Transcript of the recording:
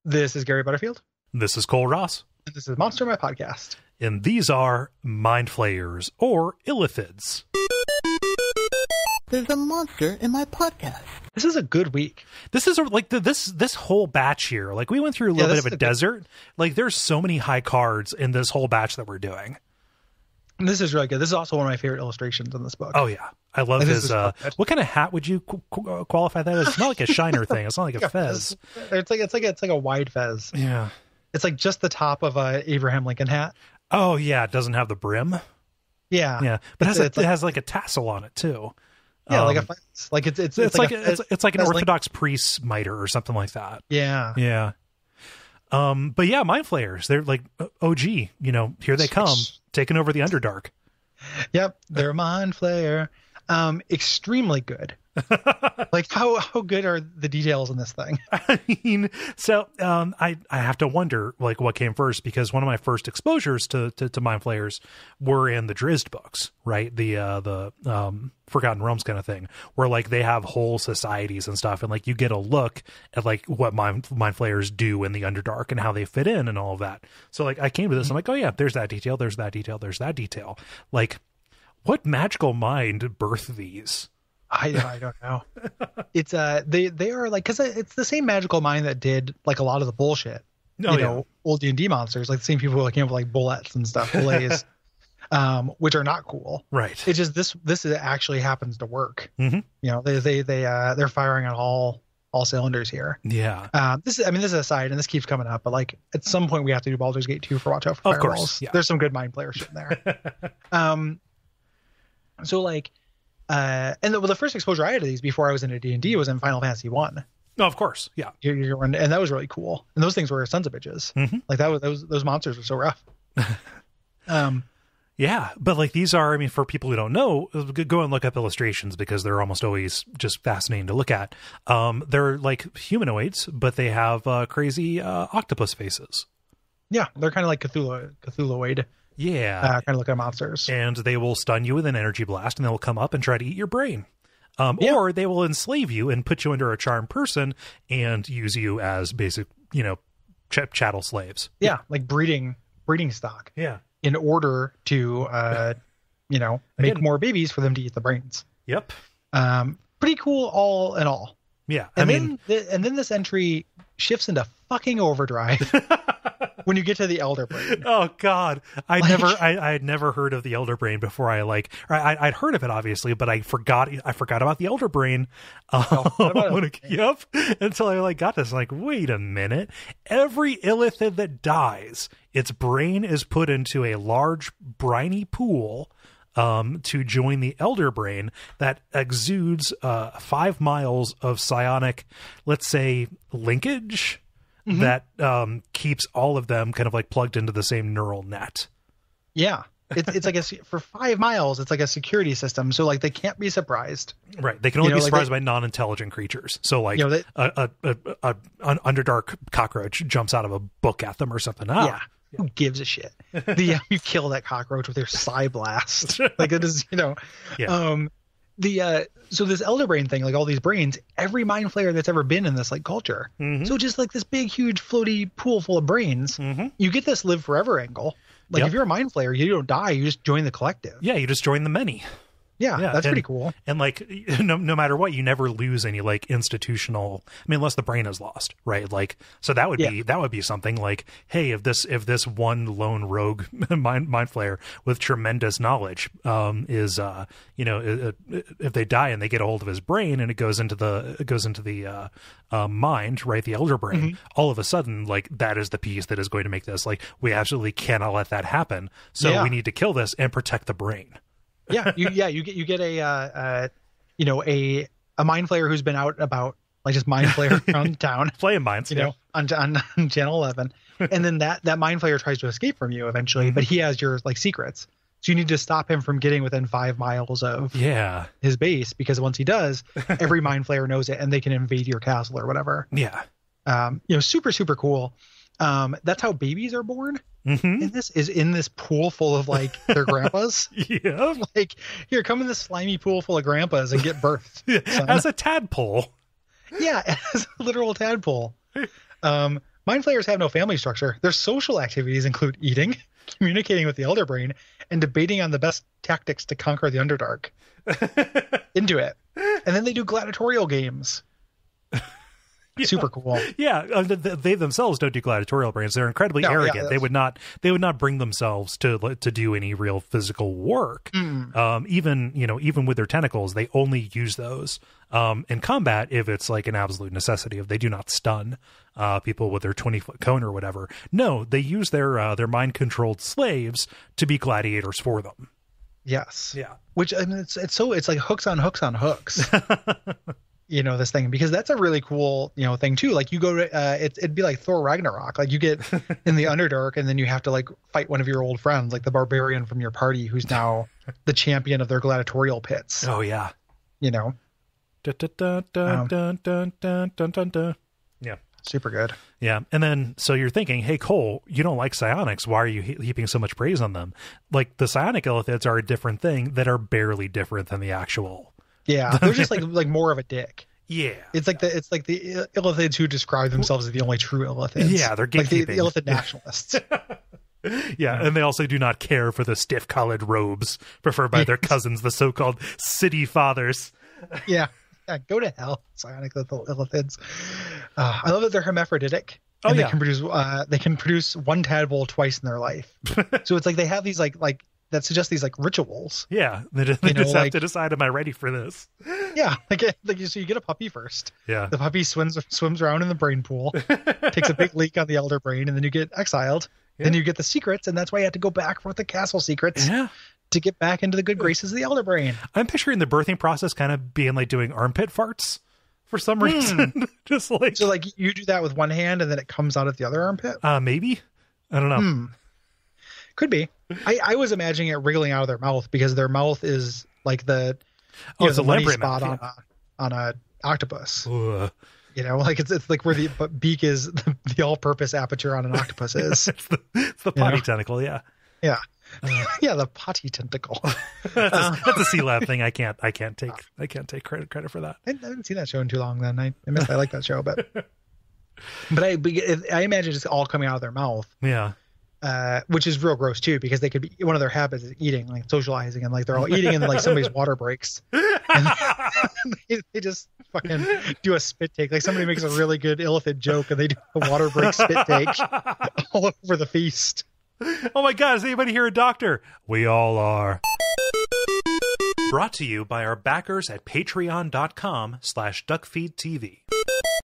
This is Gary Butterfield. This is Cole Ross. And this is Monster My Podcast. And these are Mind Flayers, or Illithids. There's a monster in my podcast. This is a good week. This is this whole batch here. Like, we went through a little bit of a desert. Like, there's so many high cards in this whole batch that we're doing. And this is really good. This is also one of my favorite illustrations in this book. Oh, yeah. I love his, what kind of hat would you qualify that as? It's not like a shiner thing. It's not like a fez. It's like a wide fez. Yeah. It's like just the top of a Abraham Lincoln hat. Oh, yeah. It doesn't have the brim. Yeah. Yeah. But it has like a tassel on it too. Yeah, like a fez. Like it's like an Orthodox priest's mitre or something like that. Yeah. Yeah. But yeah, Mind Flayers, they're like OG, here they come, taking over the Underdark. Yep. They're Mind Flayer. Extremely good. Like how good are the details in this thing? I mean, so I have to wonder like what came first, because one of my first exposures to Mind Flayers were in the Drizzt books, right? The Forgotten Realms kind of thing, where like they have whole societies and stuff, and like you get a look at like what Mind Flayers do in the Underdark and how they fit in and all of that. So like I came to this, I'm like, oh yeah, there's that detail, there's that detail, there's that detail. Like, what magical mind birthed these? I don't know. It's they are like, because it's the same magical mind that did like a lot of the bullshit. Old D&D monsters, like the same people who came up with like bullets and stuff, bullets, which are not cool. Right. It's just this actually happens to work. Mm-hmm. They're firing on all cylinders here. Yeah. This is aside, and this keeps coming up, but like at some point we have to do Baldur's Gate 2 for Watch Out for Firewalls. Of course. Yeah. There's some good mind player shit in there. So like. And the first exposure I had to these before I was into D&D was in Final Fantasy 1. No, of course, yeah. And that was really cool. And those things were sons of bitches. Mm-hmm. Like those monsters were so rough. Yeah, but like these are, I mean, for people who don't know, go and look up illustrations because they're almost always just fascinating to look at. They're like humanoids, but they have crazy octopus faces. Yeah, they're kind of like Cthulhuoid. Yeah. Kind of look at monsters. And they will stun you with an energy blast, and they will come up and try to eat your brain. Or they will enslave you and put you under a charmed person and use you as basic, chattel slaves. Yeah, like breeding stock. Yeah. In order to, make more babies for them to eat the brains. Yep. Pretty cool all in all. Yeah. And then this entry shifts into fucking overdrive. When you get to the Elder Brain. Oh God. I had never heard of the Elder Brain before. I'd heard of it obviously, but I forgot about the Elder Brain. Yep. Until I got this, wait a minute. Every Illithid that dies, its brain is put into a large briny pool to join the Elder Brain that exudes 5 miles of psionic, let's say, linkage. Mm-hmm. That keeps all of them kind of like plugged into the same neural net. Yeah. It's like for 5 miles, it's like a security system. So like they can't be surprised. Right. They can only be surprised by non-intelligent creatures. So like an Underdark cockroach jumps out of a book at them or something. Yeah. Who gives a shit? You kill that cockroach with your psi blast. Like it is, Yeah. So this Elder Brain thing, like all these brains, every mind flayer that's ever been in this like culture. Mm-hmm. So just like this big, huge, floaty pool full of brains, mm-hmm. You get this live forever angle. Like if you're a mind flayer, you don't die, you just join the collective. Yeah, you just join the many. Yeah, that's pretty cool. And like, no matter what, you never lose any like institutional. I mean, unless the brain is lost, right? Like, so that would be something like, hey, if this one lone rogue mind flayer with tremendous knowledge is if they die and they get a hold of his brain and it goes into the mind, right, the Elder Brain, mm-hmm. all of a sudden, like that is the piece that is going to make this like we absolutely cannot let that happen. So we need to kill this and protect the brain. You get a mind flayer who's been out about like just mind flayer around town playing minds, on channel 11, and then that mind flayer tries to escape from you eventually, mm-hmm. but he has your like secrets, so you need to stop him from getting within 5 miles of his base, because once he does, every mind flayer knows it and they can invade your castle or whatever. Super, super cool. That's how babies are born. Mm-hmm. And this is in this pool full of like their grandpas. Like, here, come in this slimy pool full of grandpas and get birthed. As a tadpole. Yeah, as a literal tadpole. Mind flayers have no family structure. Their social activities include eating, communicating with the Elder Brain, and debating on the best tactics to conquer the Underdark. Into it. And then they do gladiatorial games. Yeah. Super cool. Yeah, they themselves don't do gladiatorial brains. They're incredibly arrogant. Yeah, they would not bring themselves to do any real physical work. Even with their tentacles, they only use those in combat if it's like an absolute necessity. If they do not stun people with their 20-foot cone or whatever. No, they use their mind controlled slaves to be gladiators for them. Yes. Yeah. Which, I mean, it's like hooks on hooks on hooks. This thing, because that's a really cool, thing too. Like you go to, it'd be like Thor Ragnarok. Like you get in the Underdark and then you have to like fight one of your old friends, like the barbarian from your party, who's now the champion of their gladiatorial pits. Oh yeah. Yeah. Super good. Yeah. And then, so you're thinking, hey, Cole, you don't like psionics. Why are you heaping so much praise on them? Like the psionic illithids are a different thing that are barely different than the actual. Yeah, they're just like more of a dick. Yeah, it's like the illithids who describe themselves as the only true illithids. Yeah, they're gatekeeping. Like the illithid nationalists. Yeah, and they also do not care for the stiff-collared robes preferred by their cousins, the so-called city fathers. Yeah, go to hell, psionic illithids. I love that they're hermaphroditic. And they can produce one tadpole twice in their life. So it's like they have these like that suggest these like rituals. Yeah, they just have to decide, am I ready for this? Yeah, so you get a puppy first. Yeah, the puppy swims around in the brain pool, takes a big leak on the Elder Brain, and then you get exiled. Yeah. Then you get the secrets, and that's why you have to go back for the castle secrets. Yeah. To get back into the good graces of the Elder Brain. I'm picturing the birthing process kind of being like doing armpit farts for some reason. Just like, so like you do that with one hand and then it comes out at the other armpit. Maybe, I don't know. Could be. I was imagining it wriggling out of their mouth because their mouth is like the it's a money spot mouth, on a octopus. Ugh. Like it's like where the beak is, the all-purpose aperture on an octopus is. it's the potty tentacle. Yeah. Yeah. Yeah, the potty tentacle. That's a C Lab thing. I can't take credit for that. I haven't seen that show in too long. Then I like that show, but I imagine it's all coming out of their mouth. Yeah. Which is real gross too, because they could be, one of their habits is eating, like socializing, and like they're all eating and then like somebody's water breaks and they just fucking do a spit take. Like somebody makes a really good illithid joke and they do a water break spit take all over the feast. Oh my God, is anybody here a doctor? We all are. Brought to you by our backers at patreon.com/duckfeed.tv.